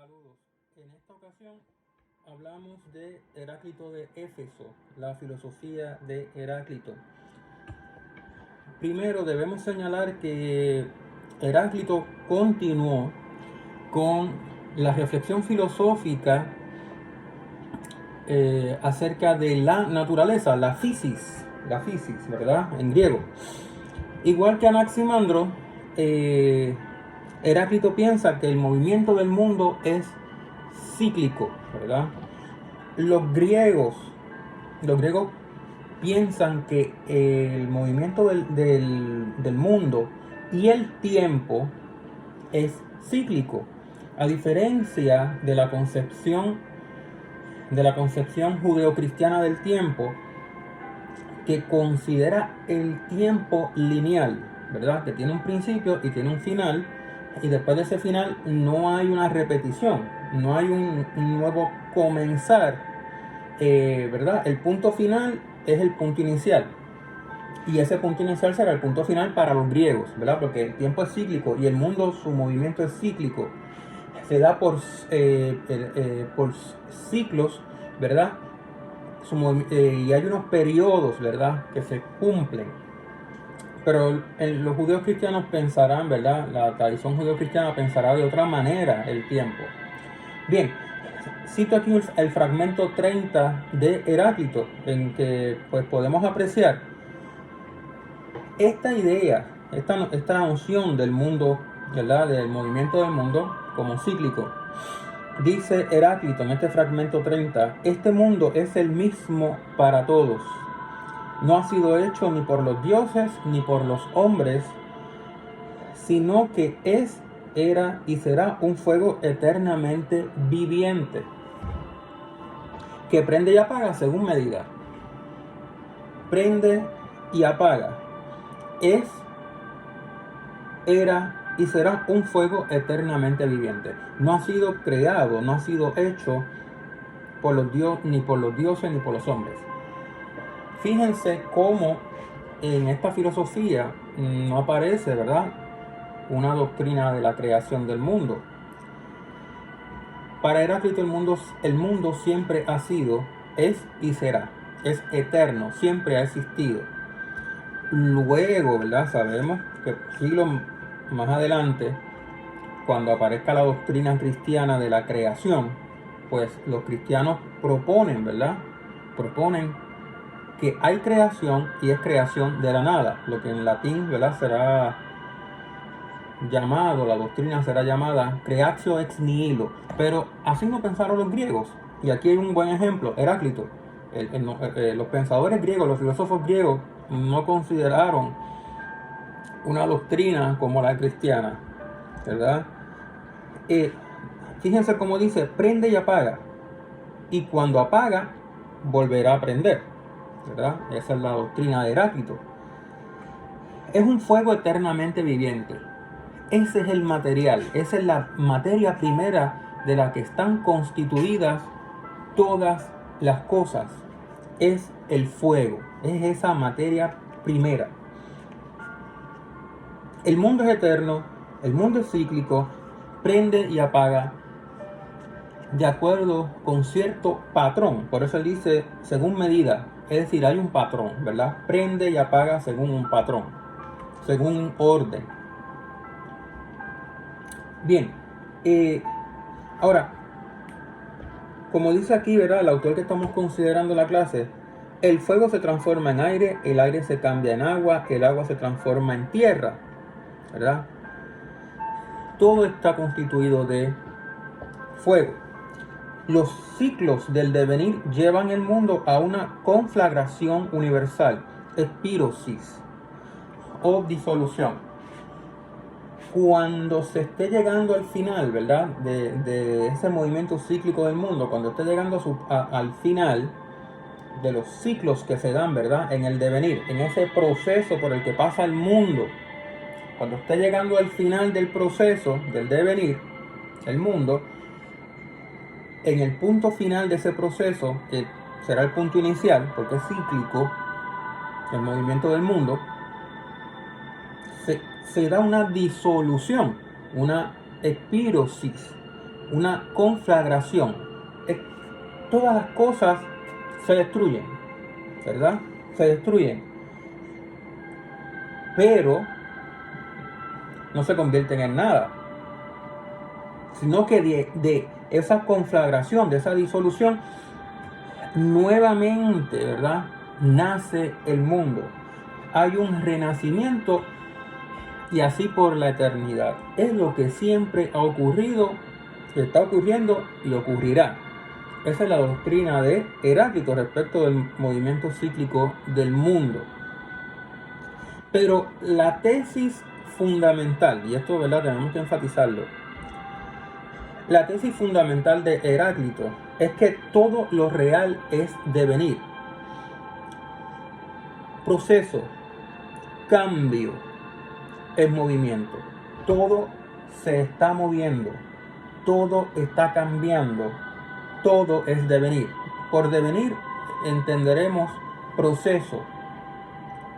Saludos. En esta ocasión hablamos de Heráclito de Éfeso, la filosofía de Heráclito. Primero debemos señalar que Heráclito continuó con la reflexión filosófica acerca de la naturaleza, la physis, ¿verdad? En griego. Igual que Anaximandro, Heráclito piensa que el movimiento del mundo es cíclico, ¿verdad? Los griegos piensan que el movimiento del mundo y el tiempo es cíclico, a diferencia de la concepción judeocristiana del tiempo, que considera el tiempo lineal, ¿verdad? Que tiene un principio y tiene un final, y después de ese final no hay una repetición, no hay un nuevo comenzar, ¿verdad? El punto final es el punto inicial, y ese punto inicial será el punto final para los griegos, ¿verdad? Porque el tiempo es cíclico y el mundo, su movimiento es cíclico, se da por ciclos, ¿verdad? Y hay unos periodos, ¿verdad?, que se cumplen. Pero los judíos cristianos pensarán, ¿verdad?, la tradición judío-cristiana pensará de otra manera el tiempo. Bien, cito aquí el fragmento 30 de Heráclito, en que pues podemos apreciar esta idea, esta noción del mundo, ¿verdad?, del movimiento del mundo como cíclico. Dice Heráclito en este fragmento 30, este mundo es el mismo para todos. No ha sido hecho ni por los dioses ni por los hombres, sino que es, era y será un fuego eternamente viviente, que prende y apaga según medida. Prende y apaga. Es, era y será un fuego eternamente viviente. No ha sido creado, no ha sido hecho por los ni por los dioses ni por los hombres. Fíjense cómo en esta filosofía no aparece, ¿verdad?, una doctrina de la creación del mundo. Para Heráclito el mundo siempre ha sido, es y será, es eterno, siempre ha existido. Luego, ¿verdad?, sabemos que siglos más adelante, cuando aparezca la doctrina cristiana de la creación, pues los cristianos proponen, ¿verdad?, que hay creación y es creación de la nada, lo que en latín, ¿verdad?, será llamado, la doctrina será llamada creatio ex nihilo. Pero así no pensaron los griegos, y aquí hay un buen ejemplo, Heráclito. Los pensadores griegos, los filósofos griegos no consideraron una doctrina como la cristiana, ¿verdad? Fíjense cómo dice, prende y apaga, y cuando apaga volverá a prender, ¿verdad? Esa es la doctrina de Heráclito. Es un fuego eternamente viviente. Ese es el material, esa es la materia primera de la que están constituidas todas las cosas. Es el fuego, es esa materia primera. El mundo es eterno, el mundo es cíclico, prende y apaga de acuerdo con cierto patrón. Por eso él dice según medida, es decir, hay un patrón, ¿verdad? Prende y apaga según un patrón, según un orden. Bien, ahora, como dice aquí, ¿verdad?, el autor que estamos considerando en la clase, el fuego se transforma en aire, el aire se cambia en agua, el agua se transforma en tierra, ¿verdad? Todo está constituido de fuego. Los ciclos del devenir llevan el mundo a una conflagración universal, espirosis o disolución. Cuando se esté llegando al final, ¿verdad?, de ese movimiento cíclico del mundo, cuando esté llegando al final de los ciclos que se dan, ¿verdad?, en el devenir, en ese proceso por el que pasa el mundo, cuando esté llegando al final del proceso del devenir, el mundo, en el punto final de ese proceso, que será el punto inicial, porque es cíclico, el movimiento del mundo, se da una disolución, una espirosis, una conflagración. Todas las cosas se destruyen, ¿verdad? Se destruyen, pero no se convierten en nada, sino que de esa conflagración, de esa disolución, nuevamente, ¿verdad?, nace el mundo. Hay un renacimiento y así por la eternidad. Es lo que siempre ha ocurrido, está ocurriendo y ocurrirá. Esa es la doctrina de Heráclito respecto del movimiento cíclico del mundo. Pero la tesis fundamental, y esto, ¿verdad?, tenemos que enfatizarlo, la tesis fundamental de Heráclito es que todo lo real es devenir, proceso, cambio, es movimiento. Todo se está moviendo, todo está cambiando, todo es devenir. Por devenir entenderemos proceso.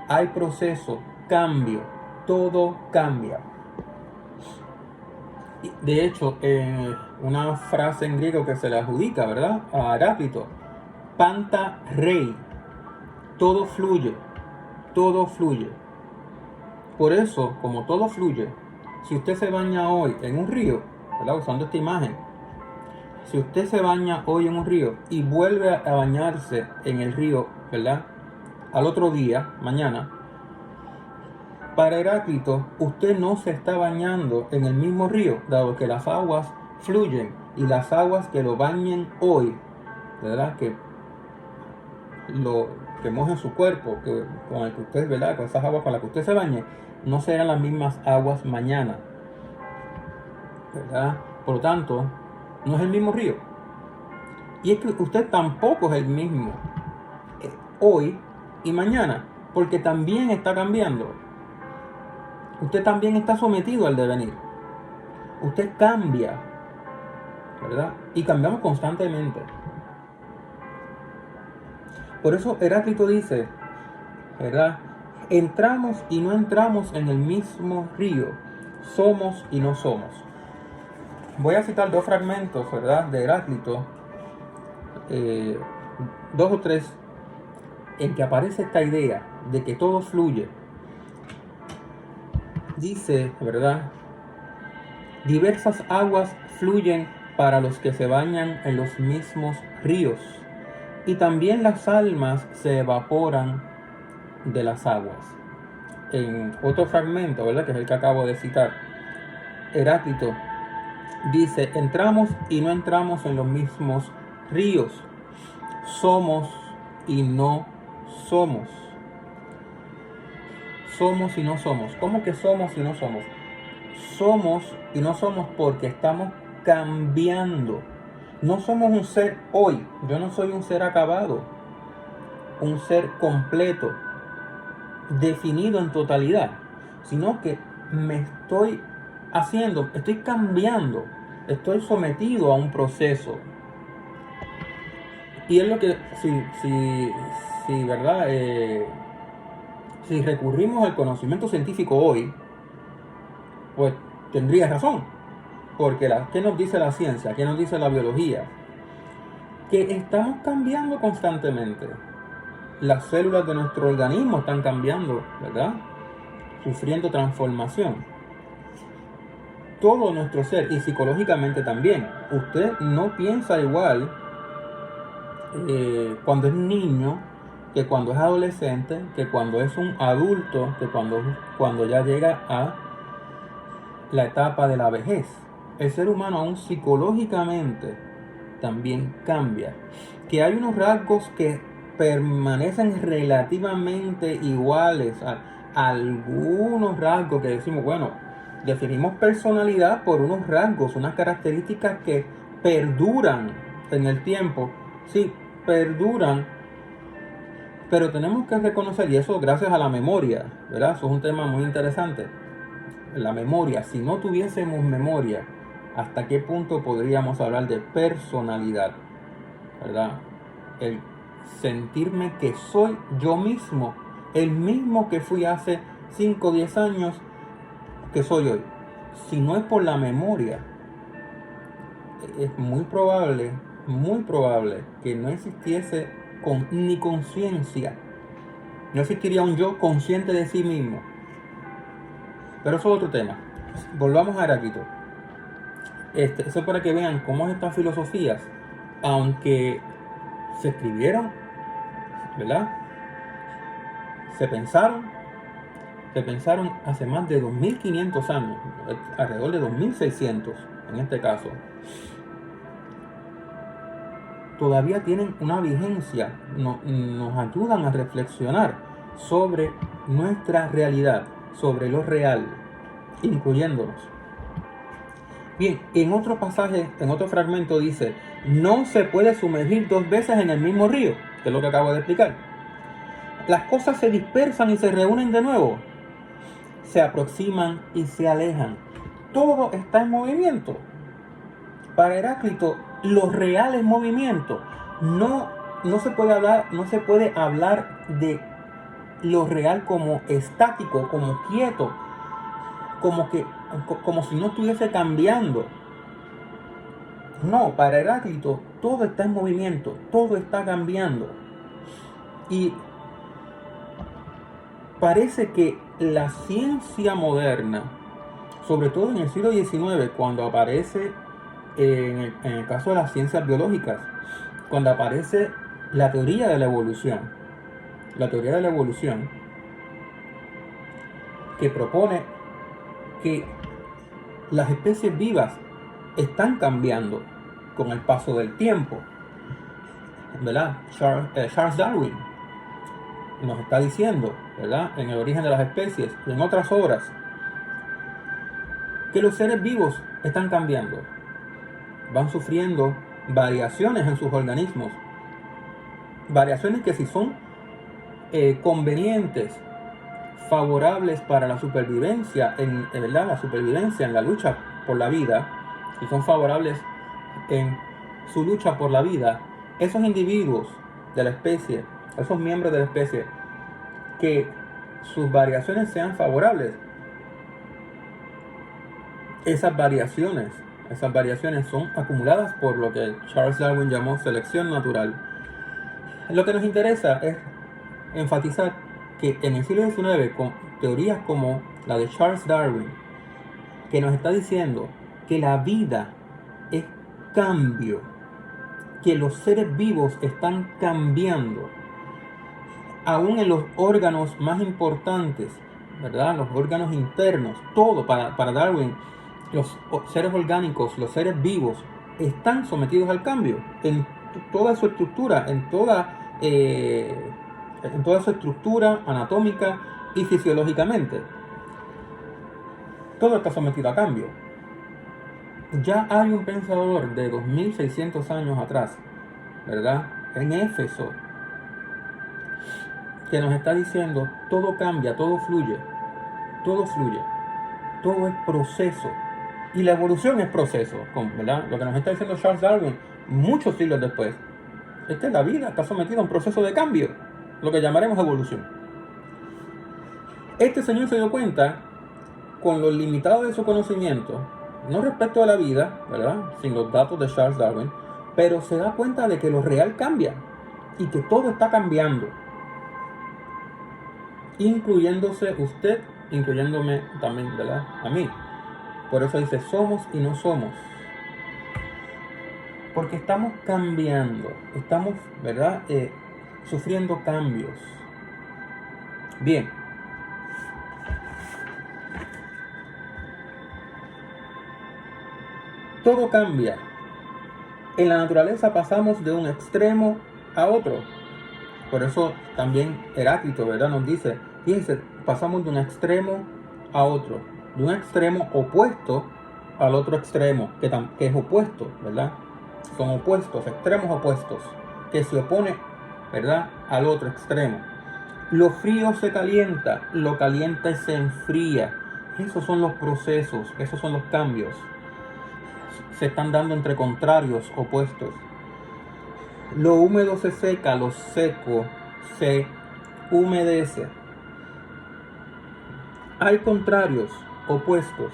Hay proceso, cambio, todo cambia. De hecho, una frase en griego que se le adjudica, ¿verdad?, a Heráclito: panta rei, todo fluye, todo fluye. Por eso, como todo fluye, si usted se baña hoy en un río, ¿verdad?, usando esta imagen, si usted se baña hoy en un río y vuelve a bañarse en el río, ¿verdad?, al otro día, mañana, para Heráclito, usted no se está bañando en el mismo río, dado que las aguas fluyen, y las aguas que lo bañen hoy, ¿verdad?, que mojen su cuerpo, con el que usted, ¿verdad?, con esas aguas con las que usted se bañe, no serán las mismas aguas mañana, ¿verdad? Por lo tanto, no es el mismo río. Y es que usted tampoco es el mismo hoy y mañana, porque también está cambiando. Usted también está sometido al devenir. Usted cambia, ¿verdad? Y cambiamos constantemente. Por eso Heráclito dice, ¿verdad?, entramos y no entramos en el mismo río, somos y no somos. Voy a citar dos fragmentos, ¿verdad?, de Heráclito, dos o tres, en que aparece esta idea de que todo fluye. Dice, ¿verdad?, diversas aguas fluyen para los que se bañan en los mismos ríos, y también las almas se evaporan de las aguas. En otro fragmento, ¿verdad?, que es el que acabo de citar, Heráclito dice: entramos y no entramos en los mismos ríos, somos y no somos. Somos y no somos. ¿Cómo que somos y no somos? Somos y no somos porque estamos cambiando. No somos un ser hoy. Yo no soy un ser acabado, un ser completo, definido en totalidad, sino que me estoy cambiando, estoy sometido a un proceso. Y es lo que, si ¿verdad?, si recurrimos al conocimiento científico hoy, pues tendría razón, porque ¿qué nos dice la ciencia? ¿Qué nos dice la biología? Que estamos cambiando constantemente. Las células de nuestro organismo están cambiando, ¿verdad?, sufriendo transformación. Todo nuestro ser, y psicológicamente también. Usted no piensa igual cuando es niño que cuando es adolescente, que cuando es un adulto, que cuando ya llega a la etapa de la vejez. El ser humano aún psicológicamente también cambia. Que hay unos rasgos que permanecen relativamente iguales. Algunos rasgos que decimos, bueno, definimos personalidad por unos rasgos, unas características que perduran en el tiempo. Sí, perduran, pero tenemos que reconocer, y eso gracias a la memoria, ¿verdad? Eso es un tema muy interesante. La memoria, si no tuviésemos memoria, ¿hasta qué punto podríamos hablar de personalidad? ¿Verdad? El sentirme que soy yo mismo, el mismo que fui hace 5 o 10 años, que soy hoy. Si no es por la memoria, es muy probable que no existiese ni conciencia. No existiría un yo consciente de sí mismo. Pero eso es otro tema. Volvamos a Heráclito. Eso para que vean cómo estas filosofías, aunque se escribieron, ¿verdad? Se pensaron hace más de 2500 años, alrededor de 2600 en este caso, todavía tienen una vigencia, nos ayudan a reflexionar sobre nuestra realidad, sobre lo real, incluyéndonos. Bien, en otro pasaje, en otro fragmento dice, no se puede sumergir dos veces en el mismo río, que es lo que acabo de explicar. Las cosas se dispersan y se reúnen de nuevo, se aproximan y se alejan. Todo está en movimiento. Para Heráclito, lo real es movimiento. No se puede hablar de lo real como estático, como quieto, como si no estuviese cambiando. No, para Heráclito todo está en movimiento, todo está cambiando. Y parece que la ciencia moderna, sobre todo en el siglo XIX, cuando aparece, en el caso de las ciencias biológicas, cuando aparece la teoría de la evolución, que propone que las especies vivas están cambiando con el paso del tiempo, ¿verdad? Charles Darwin nos está diciendo, ¿verdad?, en El origen de las especies y en otras obras, que los seres vivos están cambiando, van sufriendo variaciones en sus organismos, variaciones que si son convenientes, favorables para la supervivencia, ¿verdad?, la supervivencia en la lucha por la vida, si son favorables en su lucha por la vida, esos individuos de la especie, esos miembros de la especie, que sus variaciones sean favorables, esas variaciones son acumuladas por lo que Charles Darwin llamó selección natural. Lo que nos interesa es enfatizar que en el siglo XIX, con teorías como la de Charles Darwin, que nos está diciendo que la vida es cambio, que los seres vivos están cambiando, aún en los órganos más importantes, ¿verdad?, los órganos internos, todo para Darwin, los seres orgánicos, los seres vivos, están sometidos al cambio en toda su estructura, en toda su estructura anatómica y fisiológicamente. Todo está sometido a cambio. Ya hay un pensador de 2600 años atrás, ¿verdad?, en Éfeso, que nos está diciendo, todo cambia, todo fluye, todo es proceso. Y la evolución es proceso, ¿verdad? Lo que nos está diciendo Charles Darwin muchos siglos después. La vida está sometida a un proceso de cambio, lo que llamaremos evolución. Este señor se dio cuenta, con lo limitado de su conocimiento, no respecto a la vida, ¿verdad?, sin los datos de Charles Darwin, pero se da cuenta de que lo real cambia y que todo está cambiando, incluyéndose usted, incluyéndome también, ¿verdad?, a mí. Por eso dice, somos y no somos. Porque estamos cambiando, estamos, ¿verdad?, sufriendo cambios. Bien. Todo cambia. En la naturaleza pasamos de un extremo a otro. Por eso también Heráclito, ¿verdad?, nos dice, fíjense, pasamos de un extremo a otro, de un extremo opuesto al otro extremo, que es opuesto, ¿verdad? Son opuestos, extremos opuestos, que se opone, ¿verdad?, al otro extremo. Lo frío se calienta, lo caliente se enfría. Esos son los procesos, esos son los cambios. Se están dando entre contrarios, opuestos. Lo húmedo se seca, lo seco se humedece. Hay contrarios, opuestos,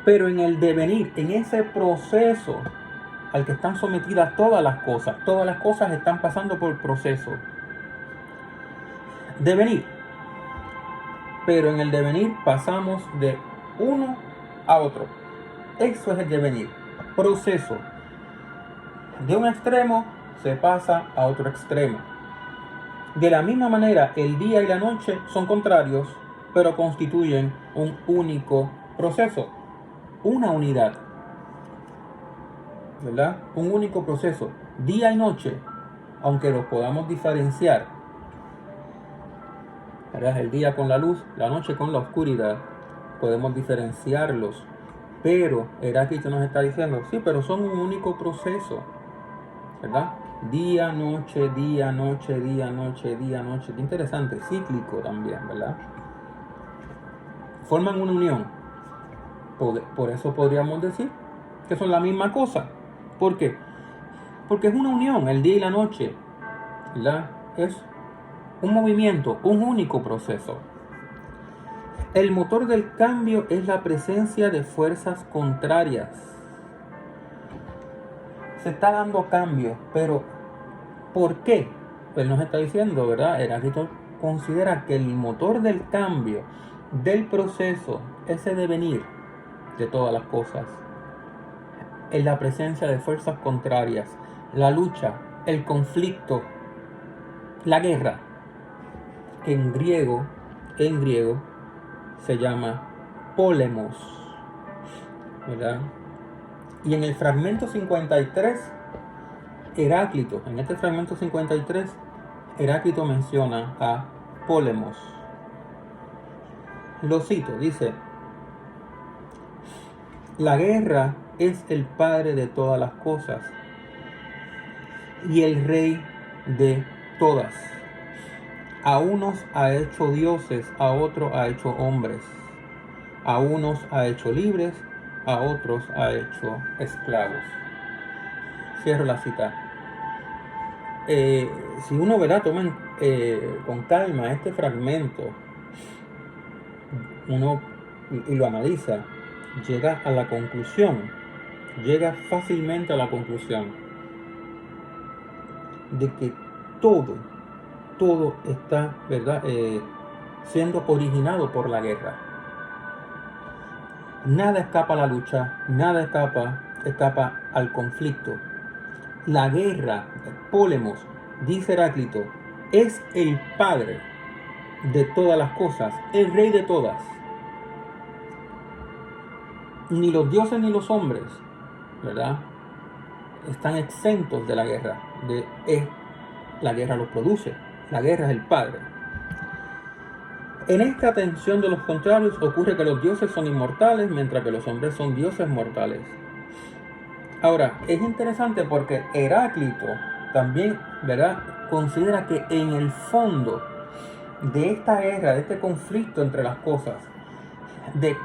pero en el devenir, en ese proceso al que están sometidas todas las cosas. Todas las cosas están pasando por proceso. Devenir. Pero en el devenir pasamos de uno a otro. Eso es el devenir. Proceso. De un extremo se pasa a otro extremo. De la misma manera, el día y la noche son contrarios, pero constituyen un único proceso, una unidad, ¿verdad? Un único proceso, día y noche, aunque los podamos diferenciar, ¿verdad? El día con la luz, la noche con la oscuridad, podemos diferenciarlos, pero Heráclito nos está diciendo, sí, pero son un único proceso, ¿verdad? Día, noche, día, noche, día, noche, día, noche. Qué interesante, cíclico también, ¿verdad? Forman una unión. Por eso podríamos decir que son la misma cosa. ¿Por qué? Porque es una unión, el día y la noche, ¿verdad? Es un movimiento, un único proceso. El motor del cambio es la presencia de fuerzas contrarias. Se está dando cambio, pero ¿por qué? Pues nos está diciendo, ¿verdad? Heráclito considera que el motor del cambio, del proceso, ese devenir de todas las cosas, es la presencia de fuerzas contrarias, la lucha, el conflicto, la guerra, que en griego se llama polemos, ¿verdad? Y en el fragmento 53, Heráclito, en este fragmento 53, Heráclito menciona a Polemos. Lo cito, dice: la guerra es el padre de todas las cosas y el rey de todas. A unos ha hecho dioses, a otros ha hecho hombres. A unos ha hecho libres, a otros ha hecho esclavos. Cierro la cita. Si uno, ¿verdad?, toma con calma este fragmento, uno y lo analiza, llega a la conclusión, llega fácilmente a la conclusión de que todo está, ¿verdad?, siendo originado por la guerra. Nada escapa a la lucha, nada escapa al conflicto. La guerra, Polemos, dice Heráclito, es el padre de todas las cosas, el rey de todas. Ni los dioses ni los hombres, ¿verdad?, están exentos de la guerra. La guerra los produce, la guerra es el padre. En esta tensión de los contrarios ocurre que los dioses son inmortales, mientras que los hombres son dioses mortales. Ahora, es interesante porque Heráclito también, ¿verdad?, considera que en el fondo de esta guerra, de este conflicto entre las cosas, de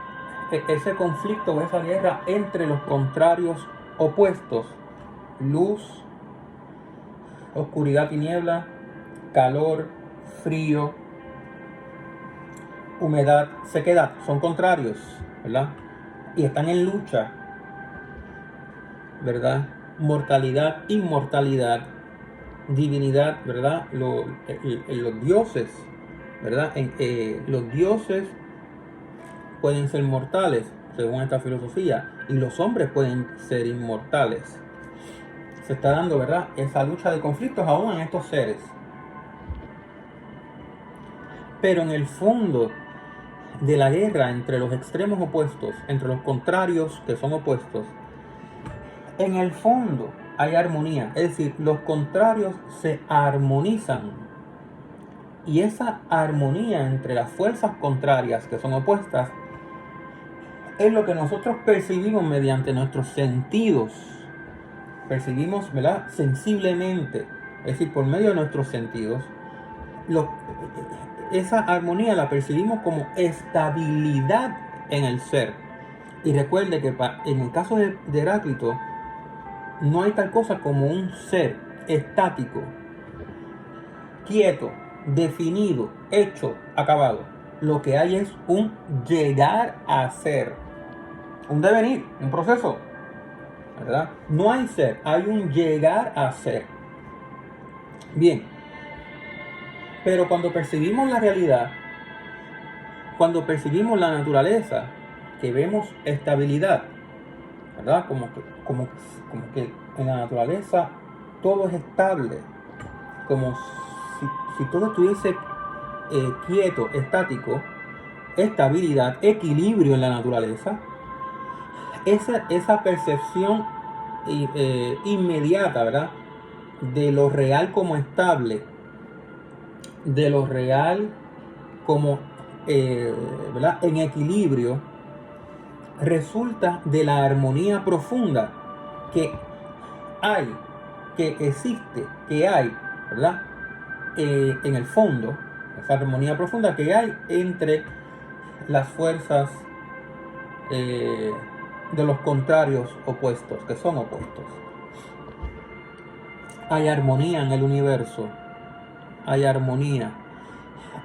ese conflicto o esa guerra entre los contrarios opuestos, luz, oscuridad, tiniebla, calor, frío, humedad, sequedad, son contrarios, ¿verdad? Y están en lucha, ¿verdad? Mortalidad, inmortalidad, divinidad, ¿verdad? Los dioses, ¿verdad? Los dioses pueden ser mortales, según esta filosofía, y los hombres pueden ser inmortales. Se está dando, ¿verdad?, esa lucha de conflictos aún en estos seres. Pero en el fondo de la guerra entre los extremos opuestos, entre los contrarios que son opuestos, en el fondo hay armonía, es decir, los contrarios se armonizan. Y esa armonía entre las fuerzas contrarias que son opuestas es lo que nosotros percibimos mediante nuestros sentidos. Percibimos, ¿verdad?, sensiblemente, es decir, por medio de nuestros sentidos. Esa armonía la percibimos como estabilidad en el ser. Y recuerde que en el caso de Heráclito, no hay tal cosa como un ser estático, quieto, definido, hecho, acabado. Lo que hay es un llegar a ser, un devenir, un proceso. ¿verdad? No hay ser, hay un llegar a ser. Bien, pero cuando percibimos la realidad, cuando percibimos la naturaleza, que vemos estabilidad, ¿verdad? Como que en la naturaleza todo es estable, como si todo estuviese quieto, estático, estabilidad, equilibrio en la naturaleza. Esa percepción inmediata, ¿verdad? De lo real como estable, de lo real como, ¿verdad? En equilibrio, resulta de la armonía profunda que hay, que existe, que hay, ¿verdad? En el fondo, esa armonía profunda que hay entre las fuerzas de los contrarios opuestos, que son opuestos. Hay armonía en el universo, hay armonía.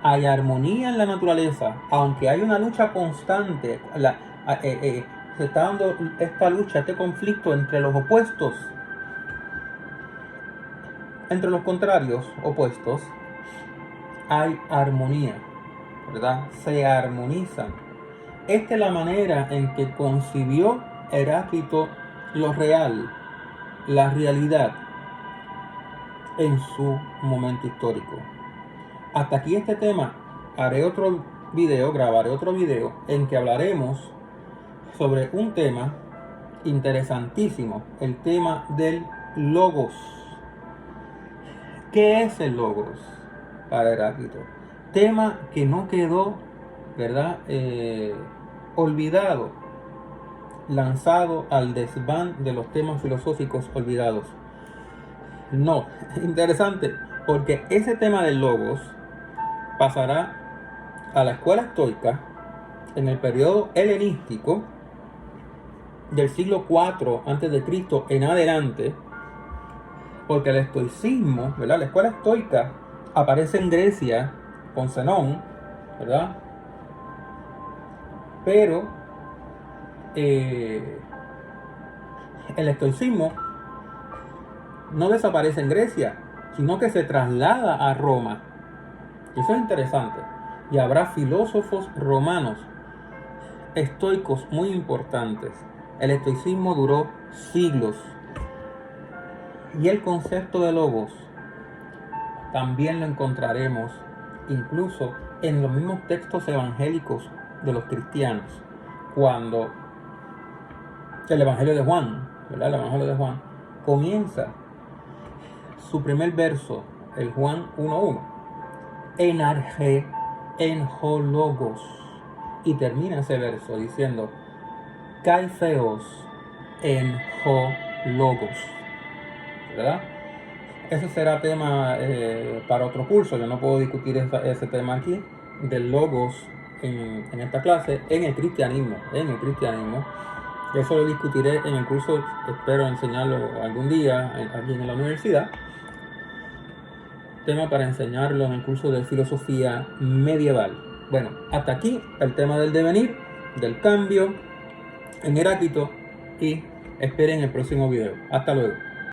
Hay armonía en la naturaleza, aunque hay una lucha constante, se está dando esta lucha, este conflicto entre los opuestos, entre los contrarios opuestos, hay armonía, ¿verdad? Se armonizan. Esta es la manera en que concibió Heráclito lo real, la realidad, en su momento histórico. Hasta aquí este tema. Haré otro video, grabaré otro video en que hablaremos sobre un tema interesantísimo, el tema del logos. ¿Qué es el logos para Heráclito? Tema que no quedó, ¿verdad? Olvidado, lanzado al desván de los temas filosóficos olvidados. No, interesante, porque ese tema del logos pasará a la escuela estoica en el periodo helenístico del siglo IV a.C. en adelante, porque el estoicismo, ¿verdad? La escuela estoica aparece en Grecia con Zenón, ¿verdad? Pero el estoicismo no desaparece en Grecia, sino que se traslada a Roma. Y eso es interesante. Y habrá filósofos romanos estoicos muy importantes. El estoicismo duró siglos. Y el concepto de logos también lo encontraremos incluso en los mismos textos evangélicos de los cristianos. Cuando el Evangelio de Juan, ¿verdad? El Evangelio de Juan comienza su primer verso, el Juan 1:1, en arge en ho logos, y termina ese verso diciendo kai theos en ho logos, ¿verdad? Ese será tema para otro curso. Yo no puedo discutir ese tema aquí del logos en esta clase, en el cristianismo. Eso lo discutiré en el curso, espero enseñarlo algún día aquí en la universidad. Tema para enseñarlo en el curso de filosofía medieval. Bueno, hasta aquí el tema del devenir, del cambio en Heráclito, y esperen el próximo video. Hasta luego.